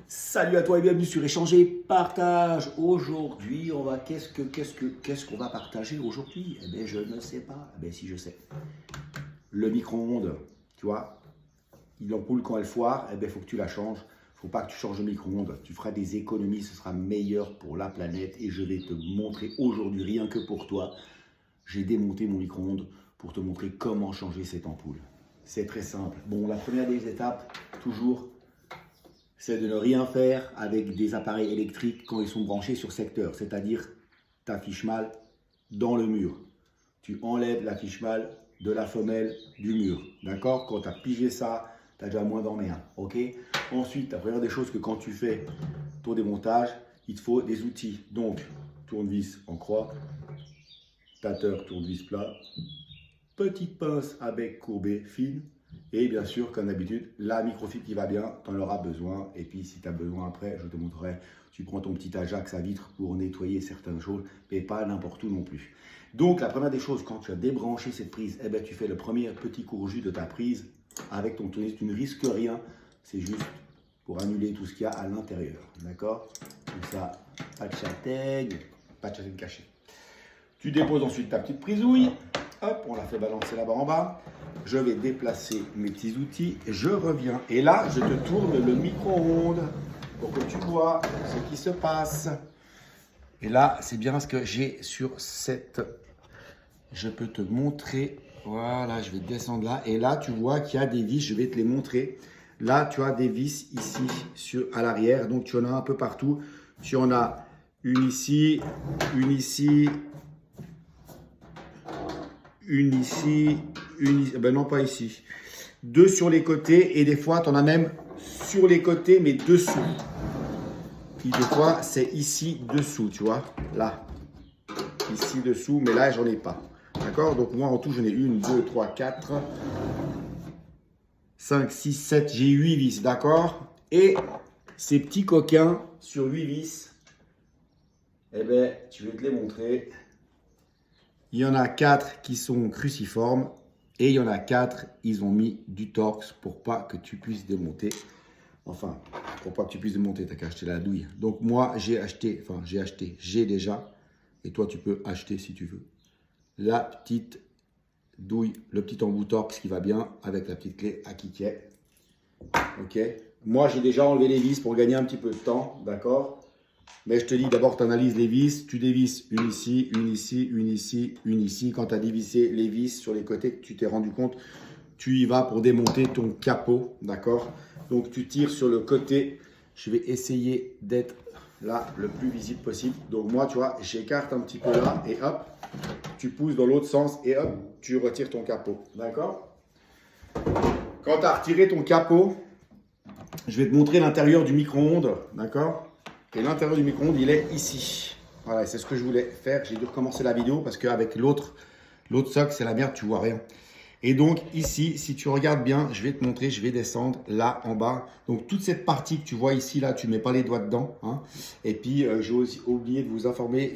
Salut à toi et bienvenue sur Échanger Partage. Aujourd'hui, on va qu'est-ce qu'on va partager aujourd'hui? Eh bien, je ne sais pas. Eh bien, si je sais. Le micro-ondes, tu vois, l'ampoule quand elle foire, eh bien, il faut que tu la changes. Il ne faut pas que tu changes de micro-ondes. Tu feras des économies, ce sera meilleur pour la planète. Et je vais te montrer aujourd'hui, rien que pour toi, j'ai démonté mon micro-ondes pour te montrer comment changer cette ampoule. C'est très simple. Bon, la première des étapes, toujours, c'est de ne rien faire avec des appareils électriques quand ils sont branchés sur secteur, c'est-à-dire ta fiche mâle dans le mur. Tu enlèves la fiche mâle de la femelle du mur, d'accord? Quand tu as pigé ça, tu as déjà moins d'emmerde, ok? Ensuite, la première des choses que quand tu fais ton démontage, il te faut des outils. Donc, tournevis en croix, tâteur tournevis plat, petite pince à bec courbé fine, et bien sûr, comme d'habitude, la microfibre qui va bien, tu en auras besoin. Et puis, si tu as besoin après, je te montrerai, tu prends ton petit Ajax à vitre pour nettoyer certaines choses, mais pas n'importe où non plus. Donc, la première des choses, quand tu as débranché cette prise, eh ben, tu fais le premier petit courjus de ta prise avec ton tournevis. Tu ne risques rien, c'est juste pour annuler tout ce qu'il y a à l'intérieur. D'accord? Comme ça, pas de châtaigne cachée. Tu déposes ensuite ta petite prisouille. Hop, on la fait balancer là-bas en bas. Je vais déplacer mes petits outils. Je reviens. Et là, je te tourne le micro-ondes pour que tu vois ce qui se passe. Et là, c'est bien ce que j'ai sur cette... Je peux te montrer. Voilà, je vais descendre là. Et là, tu vois qu'il y a des vis. Je vais te les montrer. Là, tu as des vis ici à l'arrière. Donc, tu en as un peu partout. Tu en as une ici, une ici, une ici, ben non pas ici, deux sur les côtés et des fois tu en as même sur les côtés mais dessous. Puis des fois c'est ici dessous, tu vois, là, ici dessous, mais là j'en ai pas. D'accord? Donc moi en tout j'en ai 1, 2, 3, 4, 5, 6, 7, j'ai 8 vis, d'accord? Et ces petits coquins sur 8 vis, eh ben je vais te les montrer. Il y en a 4 qui sont cruciformes et il y en a 4, ils ont mis du torx pour pas que tu puisses démonter. Enfin, pour pas que tu puisses démonter, tu n'as qu'à acheter la douille. Donc moi, j'ai déjà, et toi tu peux acheter si tu veux, la petite douille, le petit embout torx qui va bien avec la petite clé à Kiké. Ok. Moi, j'ai déjà enlevé les vis pour gagner un petit peu de temps, d'accord? Mais je te dis, d'abord, tu analyses les vis. Tu dévisses une ici, une ici, une ici, une ici. Quand tu as dévissé les vis sur les côtés, que tu t'es rendu compte, tu y vas pour démonter ton capot. D'accord? Donc, tu tires sur le côté. Je vais essayer d'être là le plus visible possible. Donc, moi, tu vois, j'écarte un petit peu là et hop, tu pousses dans l'autre sens et hop, tu retires ton capot. D'accord? Quand tu as retiré ton capot, je vais te montrer l'intérieur du micro-ondes. D'accord? Et l'intérieur du micro-ondes, il est ici. Voilà, c'est ce que je voulais faire. J'ai dû recommencer la vidéo parce qu'avec l'autre soc, c'est la merde, tu vois rien. Et donc ici, si tu regardes bien, je vais te montrer, je vais descendre là en bas. Donc toute cette partie que tu vois ici, là, tu ne mets pas les doigts dedans. Hein. Et puis, j'ai aussi oublié de vous informer,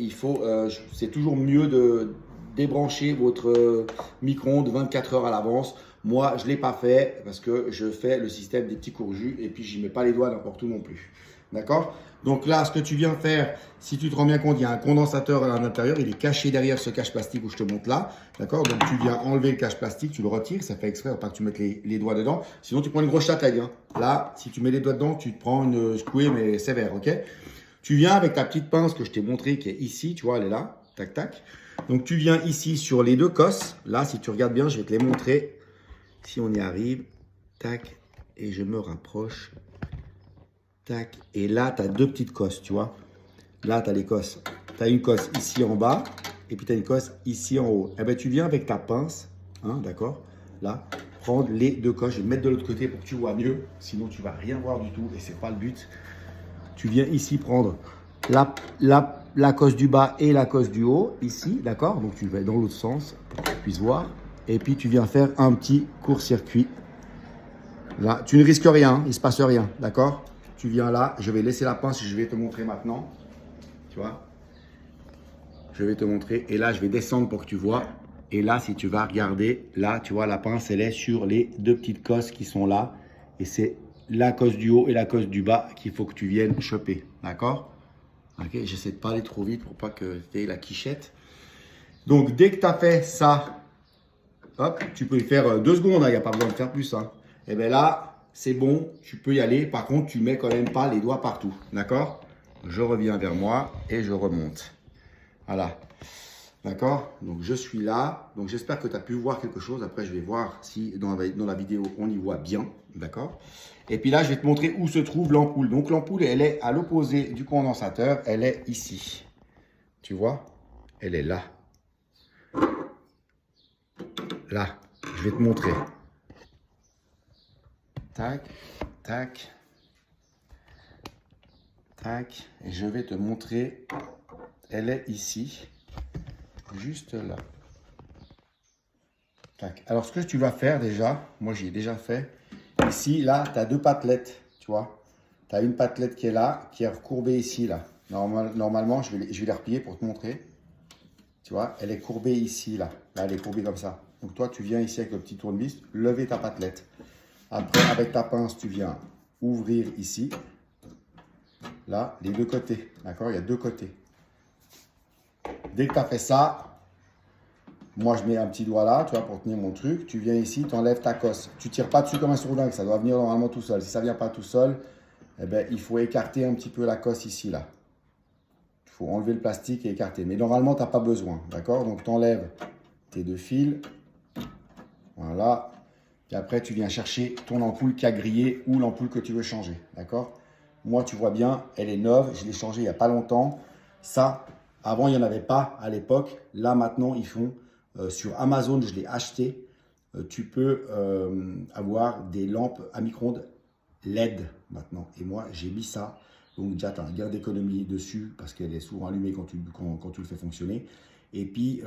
c'est toujours mieux de débrancher votre micro-ondes 24 heures à l'avance. Moi, je ne l'ai pas fait parce que je fais le système des petits courjus et puis je ne mets pas les doigts n'importe où non plus. D'accord? Donc là, ce que tu viens faire, si tu te rends bien compte, il y a un condensateur à l'intérieur, il est caché derrière ce cache plastique où je te montre là. D'accord? Donc tu viens enlever le cache plastique, tu le retires, ça fait exprès pour pas que tu mettes les doigts dedans. Sinon, tu prends une grosse châtaigne. Hein. Là, si tu mets les doigts dedans, tu te prends une secouée, mais sévère, ok? Tu viens avec ta petite pince que je t'ai montré qui est ici, tu vois, elle est là, tac, tac. Donc tu viens ici sur les deux cosses. Là, si tu regardes bien, je vais te les montrer. Si on y arrive, tac, et je me rapproche. Tac. Et là, tu as deux petites cosses, tu vois. Là, tu as les cosses. Tu as une cosse ici en bas et puis tu as une cosse ici en haut. Eh bien, tu viens avec ta pince, hein, d'accord? Là, prendre les deux cosses. Je vais mettre de l'autre côté pour que tu vois mieux. Sinon, tu ne vas rien voir du tout et ce n'est pas le but. Tu viens ici prendre la cosse du bas et la cosse du haut, ici, d'accord? Donc, tu vas dans l'autre sens pour que tu puisses voir. Et puis, tu viens faire un petit court-circuit. Là, tu ne risques rien, il ne se passe rien, d'accord? Tu viens là, je vais laisser la pince, je vais te montrer maintenant. Tu vois? Je vais te montrer. Et là, je vais descendre pour que tu vois. Et là, si tu vas regarder, là, tu vois, la pince, elle est sur les deux petites cosses qui sont là. Et c'est la cosse du haut et la cosse du bas qu'il faut que tu viennes choper. D'accord? Ok, j'essaie de pas aller trop vite pour pas que tu aies la quichette. Donc, dès que tu as fait ça, hop, tu peux y faire 2 secondes, il n'y a pas besoin de faire plus. Hein. Et bien là, c'est bon, tu peux y aller. Par contre, tu mets quand même pas les doigts partout. D'accord? Je reviens vers moi et je remonte. Voilà. D'accord? Donc, je suis là. Donc, j'espère que tu as pu voir quelque chose. Après, je vais voir si dans la vidéo, on y voit bien. D'accord? Et puis là, je vais te montrer où se trouve l'ampoule. Donc, l'ampoule, elle est à l'opposé du condensateur. Elle est ici. Tu vois? Elle est là. Là, je vais te montrer. Tac, tac, tac. Et je vais te montrer. Elle est ici. Juste là. Tac. Alors, ce que tu vas faire déjà, moi j'y ai déjà fait. Ici, là, tu as 2 patelettes, tu vois. Tu as une patelette qui est là, qui est recourbée ici, là. Normalement, je vais les replier pour te montrer. Tu vois, elle est courbée ici, là. Là, elle est courbée comme ça. Donc, toi, tu viens ici avec le petit tournevis, lever ta patelette. Après, avec ta pince, tu viens ouvrir ici. Là, les 2 côtés. D'accord? Il y a 2 côtés. Dès que tu as fait ça, moi, je mets un petit doigt là, tu vois, pour tenir mon truc. Tu viens ici, tu enlèves ta cosse. Tu ne tires pas dessus comme un sourdingue, ça doit venir normalement tout seul. Si ça ne vient pas tout seul, eh ben, il faut écarter un petit peu la cosse ici, là. Il faut enlever le plastique et écarter. Mais normalement, tu n'as pas besoin, d'accord? Donc, tu enlèves tes 2 fils. Voilà. Et après, tu viens chercher ton ampoule qui a grillé ou l'ampoule que tu veux changer, d'accord? Moi, tu vois bien, elle est neuve. Je l'ai changée il n'y a pas longtemps. Ça, avant, il n'y en avait pas à l'époque. Là, maintenant, ils font... sur Amazon, je l'ai acheté. Tu peux avoir des lampes à micro-ondes LED maintenant. Et moi, j'ai mis ça. Donc déjà, tu as un gain d'économie dessus parce qu'elle est souvent allumée quand tu le fais fonctionner. Et puis,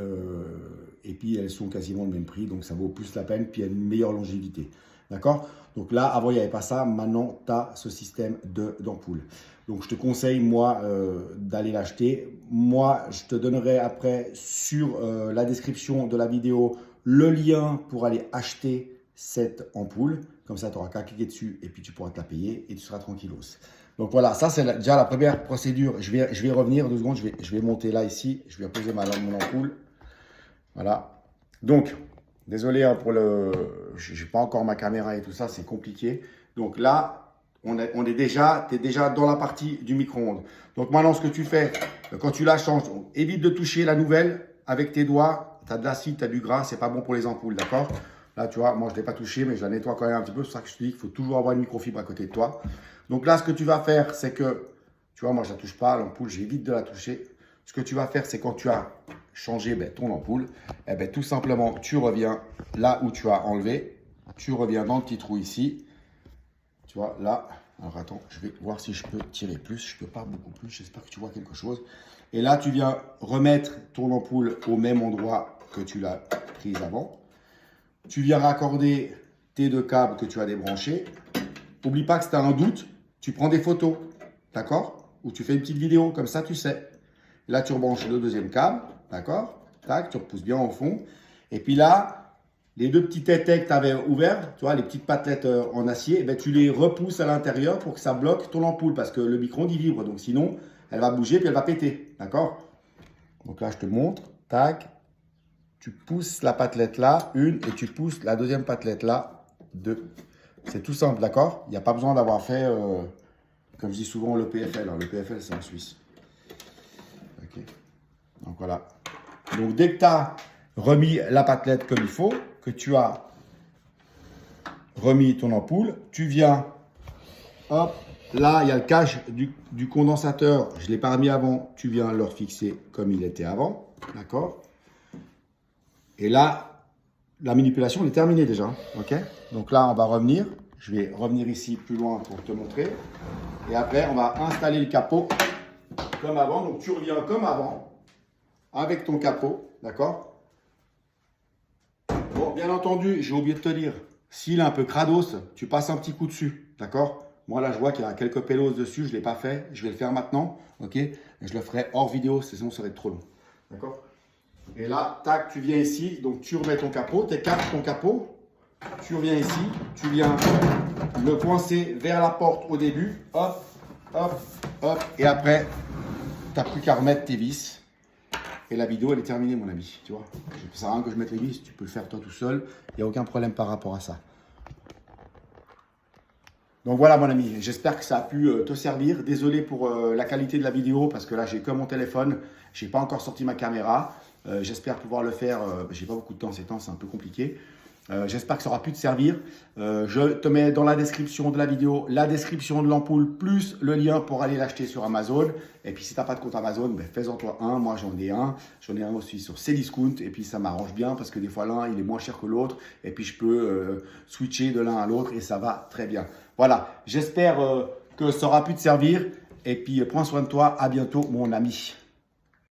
elles sont quasiment le même prix. Donc, ça vaut plus la peine. Puis, il y a une meilleure longévité. D'accord? Donc là, avant, il n'y avait pas ça. Maintenant, tu as ce système d'ampoule. Donc, je te conseille, moi, d'aller l'acheter. Moi, je te donnerai après sur la description de la vidéo le lien pour aller acheter cette ampoule. Comme ça, tu n'auras qu'à cliquer dessus et puis tu pourras te la payer et tu seras tranquillos. Donc voilà, ça c'est déjà la première procédure. Je vais revenir 2 secondes. Je vais monter là, ici. Je vais poser mon ampoule. Voilà. Donc, désolé hein, pour le... Je n'ai pas encore ma caméra et tout ça, c'est compliqué. Donc là... tu es déjà dans la partie du micro-ondes. Donc maintenant, ce que tu fais, quand tu la changes, évite de toucher la nouvelle avec tes doigts. Tu as de l'acide, tu as du gras, c'est pas bon pour les ampoules, d'accord? Là, tu vois, moi, je ne l'ai pas touché, mais je la nettoie quand même un petit peu. C'est pour ça que je te dis qu'il faut toujours avoir une microfibre à côté de toi. Donc là, ce que tu vas faire, c'est que, tu vois, moi, je ne la touche pas, l'ampoule, j'évite de la toucher. Ce que tu vas faire, c'est quand tu as changé ton ampoule, tout simplement, tu reviens là où tu as enlevé. Tu reviens dans le petit trou ici. Tu vois, là, alors attends, je vais voir si je peux tirer plus. Je ne peux pas beaucoup plus, j'espère que tu vois quelque chose. Et là, tu viens remettre ton ampoule au même endroit que tu l'as prise avant. Tu viens raccorder tes 2 câbles que tu as débranchés. N'oublie pas que si tu as un doute, tu prends des photos, d'accord? Ou tu fais une petite vidéo, comme ça tu sais. Là, tu rebranches le 2e câble, d'accord? Tac, tu repousses bien au fond. Et puis là, les 2 petits tétés que tu avais ouverts, tu vois, les petites patelettes en acier, tu les repousses à l'intérieur pour que ça bloque ton ampoule parce que le micro-ondes il vibre. Donc sinon, elle va bouger puis elle va péter. D'accord? Donc là, je te montre. Tac. Tu pousses la patelette là, 1, et tu pousses la 2e patelette là, 2. C'est tout simple, d'accord? Il n'y a pas besoin d'avoir fait, comme je dis souvent, le PFL. Le PFL, c'est en Suisse. Ok. Donc voilà. Donc dès que tu as remis la patelette comme il faut, que tu as remis ton ampoule, tu viens, hop, là il y a le cache du condensateur, je ne l'ai pas remis avant, tu viens le refixer comme il était avant, d'accord? Et là, la manipulation elle est terminée déjà, ok? Donc là on va revenir, je vais revenir ici plus loin pour te montrer, et après on va installer le capot comme avant, donc tu reviens comme avant, avec ton capot, d'accord? Bon, bien entendu, j'ai oublié de te dire, s'il est un peu crados, tu passes un petit coup dessus, d'accord? Moi, là, je vois qu'il y a quelques pélos dessus, je ne l'ai pas fait. Je vais le faire maintenant, ok? Et je le ferai hors vidéo, sinon ça va être trop long, d'accord? Et là, tac, tu viens ici, donc tu remets ton capot, tu écartes ton capot, Tu reviens ici, tu viens le coincer vers la porte au début. Hop, hop, hop. Et après, tu n'as plus qu'à remettre tes vis. Et la vidéo, elle est terminée, mon ami. Tu vois, ça sert à rien que je mette les vis. Tu peux le faire toi tout seul. Il n'y a aucun problème par rapport à ça. Donc voilà, mon ami. J'espère que ça a pu te servir. Désolé pour la qualité de la vidéo parce que là, j'ai que mon téléphone. Je n'ai pas encore sorti ma caméra. J'espère pouvoir le faire. J'ai pas beaucoup de temps ces temps, c'est un peu compliqué. J'espère que ça aura pu te servir. Je te mets dans la description de la vidéo la description de l'ampoule plus le lien pour aller l'acheter sur Amazon. Et puis si tu n'as pas de compte Amazon, ben, fais-en toi un. Moi j'en ai un. J'en ai un aussi sur Cdiscount. Et puis ça m'arrange bien parce que des fois l'un il est moins cher que l'autre. Et puis je peux switcher de l'un à l'autre et ça va très bien. Voilà, j'espère que ça aura pu te servir. Et puis prends soin de toi. À bientôt mon ami.